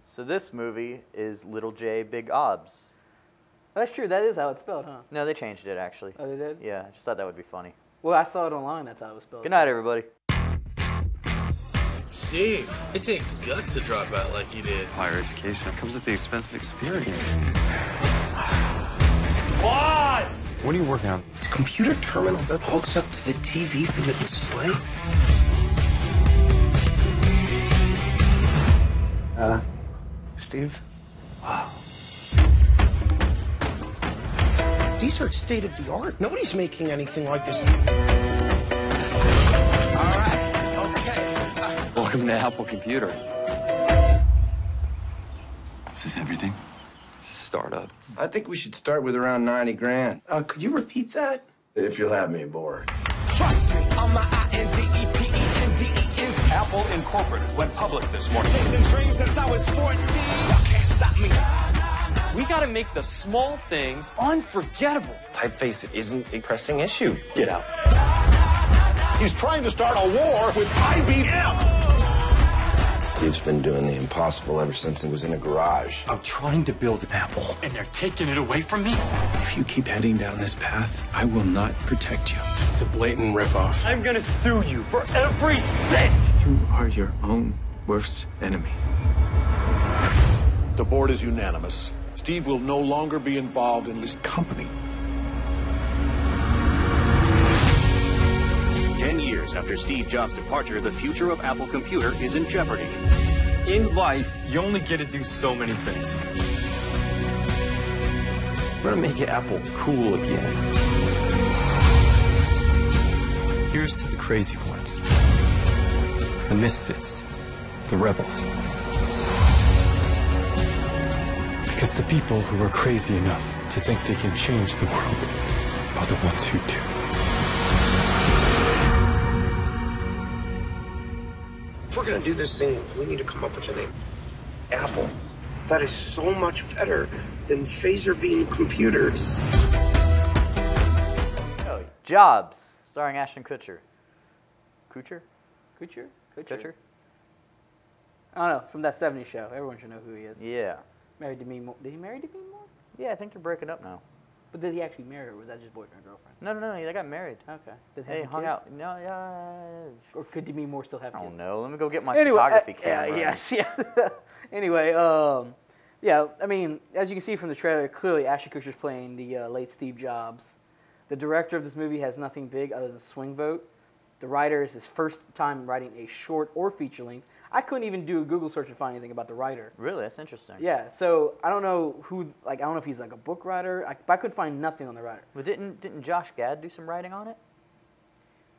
So this movie is Little J, Big Obs. That's true. That is how it's spelled, huh? No, they changed it, actually. Oh, they did? Yeah, I just thought that would be funny. Well, I saw it online. That's how it was spelled. Good night, everybody. Steve, it takes guts to drop out like you did. Higher education comes at the expense of experience. Boss! What are you working on? It's a computer terminal that hooks up to the TV for the display. Steve? Wow. These are state of the art. Nobody's making anything like this. All right, okay. Welcome to Apple Computer. Is this everything? Startup. I think we should start with around 90 grand. Could you repeat that? If you'll have me aboard. Trust me, on my INDEPENDENT. Apple Incorporated went public this morning. Chasing dreams since I was 14. Y'all can't stop me. We gotta make the small things unforgettable. Typeface isn't a pressing issue. Get out. He's trying to start a war with IBM. Steve's been doing the impossible ever since he was in a garage. I'm trying to build an Apple, and they're taking it away from me. If you keep heading down this path, I will not protect you. It's a blatant ripoff. I'm gonna sue you for every cent. You are your own worst enemy. The board is unanimous. Steve will no longer be involved in this company. 10 years after Steve Jobs' departure, the future of Apple Computer is in jeopardy. In life, you only get to do so many things. We're gonna make Apple cool again. Here's to the crazy ones, the misfits, the rebels. Because the people who are crazy enough to think they can change the world are the ones who do. If we're gonna do this thing, we need to come up with a name. Apple. That is so much better than phaser beam computers. Oh, Jobs, starring Ashton Kutcher. Kutcher? I don't know. From that '70s show. Everyone should know who he is. Yeah. Married Demi Moore. Did he marry Demi Moore? Yeah, I think they're breaking up now. But did he actually marry her, or was that just boyfriend and girlfriend? No, they got married. Okay. Did They hung kids? out. No, yeah. Or could Demi Moore still have I kids? don't know. Let me go get my Anyway, photography camera. Yeah. Anyway, yeah, I mean, as you can see from the trailer, clearly Ashton Kutcher's playing the late Steve Jobs. The director of this movie has nothing big other than swing vote. The writer is his first time writing a short or feature length. I couldn't even do a Google search and find anything about the writer. Really? That's interesting. Yeah, so I don't know who, like, I don't know if he's like a book writer, but I could find nothing on the writer. But didn't Josh Gad do some writing on it?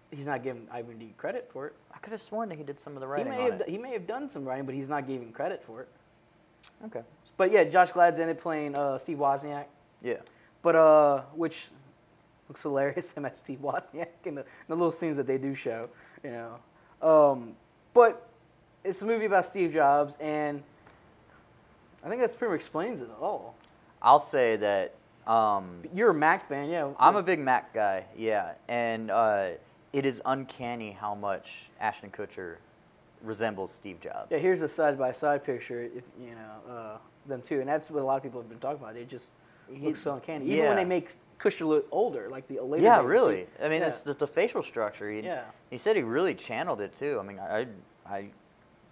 He's not giving IMDb credit for it. I could have sworn that he did some of the writing on it. He may have done some writing, but he's not giving credit for it. Okay. But yeah, Josh Glad's in it playing Steve Wozniak. Yeah. But which looks hilarious, him as Steve Wozniak in the little scenes that they do show, you know. But it's a movie about Steve Jobs, and I think that pretty much explains it all. I'll say that you're a Mac fan, yeah. I'm a big Mac guy, yeah, and it is uncanny how much Ashton Kutcher resembles Steve Jobs. Yeah, here's a side-by-side picture, if you know them two, and that's what a lot of people have been talking about. It just looks so uncanny, even when they make Kutcher look older, like the later. Yeah, really. I mean, it's the facial structure. He said he really channeled it too. I mean,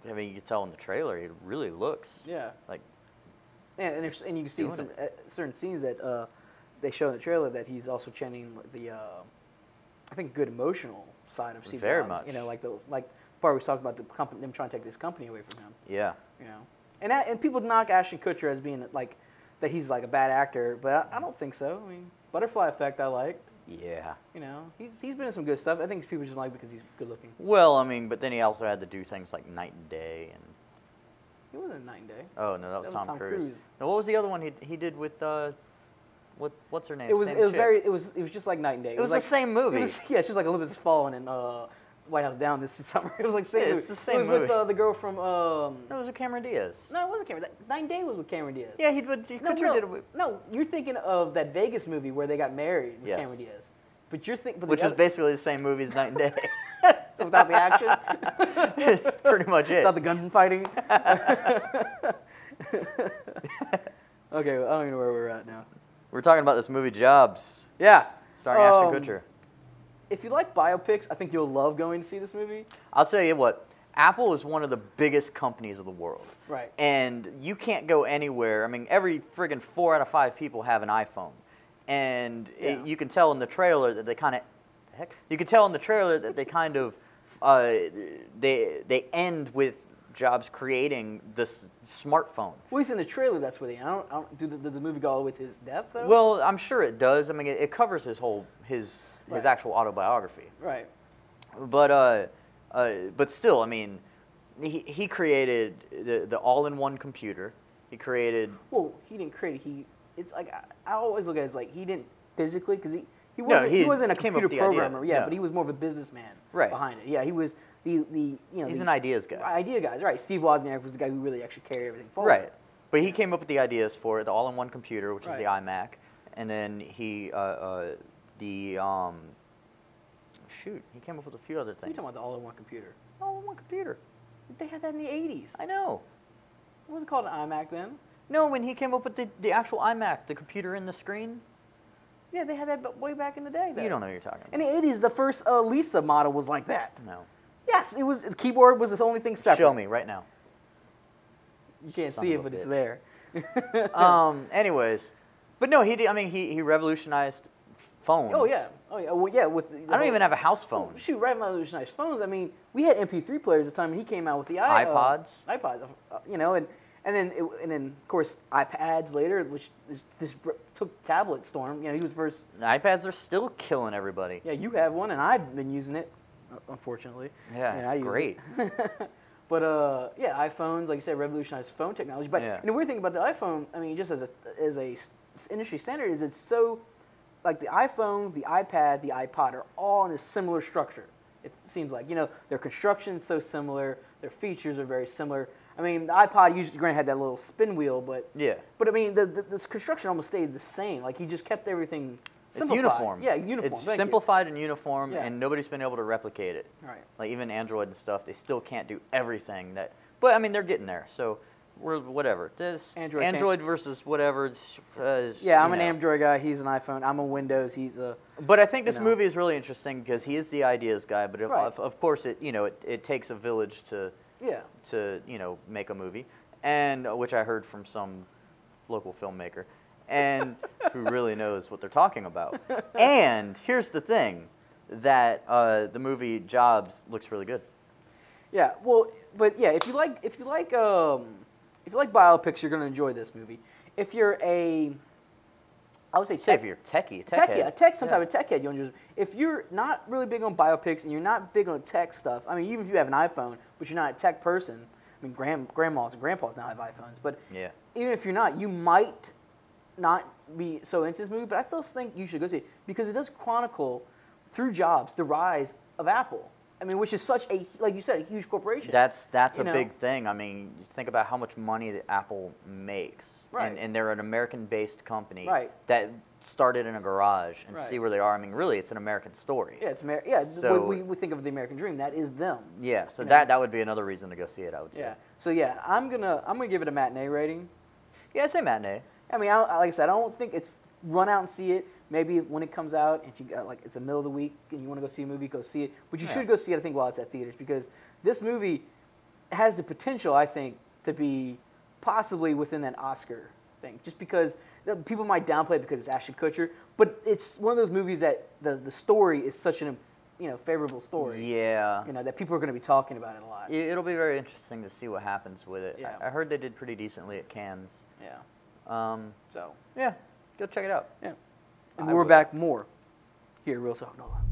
I mean, you can tell in the trailer, he really looks like. Yeah, and you can see in some certain scenes that they show in the trailer that he's also channeling the, I think, good emotional side of Steve Jobs. Very much. You know, like part we was talking about the company, them trying to take this company away from him. Yeah. You know, and people knock Ashton Kutcher as being like that he's like a bad actor, but I don't think so. I mean, Butterfly Effect I liked. Yeah. You know, he's been in some good stuff. I think people just like because he's good looking. Well, I mean, but then he also had to do things like Night and Day and. He wasn't Night and Day. Oh no, that was Tom Cruise. Now, what was the other one he did with what's her name? It was just like Night and Day. It was like, the same movie. It's just like Olympus Has Fallen and White House Down this summer. It was like the same movie. It's the same movie. It was with the girl from. No, it was with Cameron Diaz. No, it wasn't Cameron. Night and Day was with Cameron Diaz. Yeah, Kutcher did it. No, you're thinking of that Vegas movie where they got married with Cameron Diaz. But you're thinking, which is basically the same movie as Night and Day. So without the action, it's pretty much it. Without the gunfighting. Okay, well, I don't even know where we're at now. We're talking about this movie Jobs. Yeah. Starring Ashton Kutcher. If you like biopics, I think you'll love going to see this movie. I'll tell you what, Apple is one of the biggest companies of the world. Right. And you can't go anywhere. I mean, every friggin' 4 out of 5 people have an iPhone. And you can tell in the trailer that they kind of, you can tell in the trailer that they kind of, they end with Jobs creating this smartphone. Well, he's in the trailer. That's where did the movie go all the way to his death though? Well, I'm sure it does. I mean, it covers his whole his actual autobiography. Right. But still, I mean, he created the all-in-one computer. He created. Well, he didn't create it. It's like I always look at it as like he didn't physically because he wasn't a computer programmer. Yeah, but he was more of a businessman behind it. Yeah, he was. He's an ideas guy. Idea guys, right? Steve Wozniak was the guy who really actually carried everything forward. Right, but he came up with the ideas for the all-in-one computer, which is the iMac, and then he he came up with a few other things. You're talking about the all-in-one computer. All-in-one computer. They had that in the 80s. I know. It wasn't called an iMac then. No, when he came up with the actual iMac, the computer in the screen. Yeah, they had that way back in the day. You don't know what you're talking about. In the 80s, the first Lisa model was like that. No. Yes, it was. The keyboard was the only thing separate. Show me right now. You can't see it, but it's there. Anyways, but no, he revolutionized phones. Oh yeah. Well, yeah. I don't even have a house phone. Oh, shoot, revolutionized phones. I mean, we had MP3 players at the time, and he came out with the iPods. And then of course iPads later, which just took tablet storm. He was first. iPads are still killing everybody. Yeah, you have one, and I've been using it, unfortunately. Yeah, it's great. But iPhones, like you said, revolutionized phone technology. But the weird thing about the iPhone, I mean, just as a industry standard, is it's so like the iPhone, the iPad, the iPod are all in a similar structure. It seems like their construction's so similar, their features are very similar. I mean, the iPod usually had that little spin wheel, but I mean, the construction almost stayed the same. Like he just kept everything simplified. It's uniform. Yeah, uniform. It's simplified and uniform, and nobody's been able to replicate it. Right. Like even Android and stuff, they still can't do everything that. But I mean, they're getting there. So we're whatever. This Android versus whatever. I'm an Android guy. He's an iPhone. I'm a Windows. He's a. But I think this movie is really interesting because he is the ideas guy. But of course, it takes a village to. Yeah. To make a movie, and which I heard from some local filmmaker, and who really knows what they're talking about. And here's the thing, that the movie Jobs looks really good. Yeah. Well, but yeah, if you like biopics, you're going to enjoy this movie. If you're I would say if you're some type of tech head, you'll enjoy. If you're not really big on biopics and you're not big on tech stuff, I mean, even if you have an iPhone, but you're not a tech person, I mean, grandmas and grandpas now have iPhones, but even if you're not, you might not be so into this movie, but I still think you should go see it because it does chronicle, through Jobs, the rise of Apple. I mean, which is such a, like you said, a huge corporation. That's a big thing. I mean, you think about how much money that Apple makes, and they're an American-based company that started in a garage, and see where they are. I mean, really, it's an American story. Yeah, so we think of the American dream. That is them. Yeah, so that would be another reason to go see it, I would say. Yeah. So yeah, I'm gonna give it a matinee rating. Yeah, I say matinee. I mean, like I said, I don't think it's run out and see it. Maybe when it comes out, if you got it's the middle of the week and you want to go see a movie, go see it. But you should go see it, I think, while it's at theaters because this movie has the potential, I think, to be possibly within that Oscar thing. Just because people might downplay it because it's Ashton Kutcher, but it's one of those movies that the story is such an favorable story. Yeah. That people are going to be talking about it a lot. It'll be very interesting to see what happens with it. Yeah. I heard they did pretty decently at Cannes. Yeah. So yeah, go check it out. Yeah. And we're back more here at Real Talk NOLA.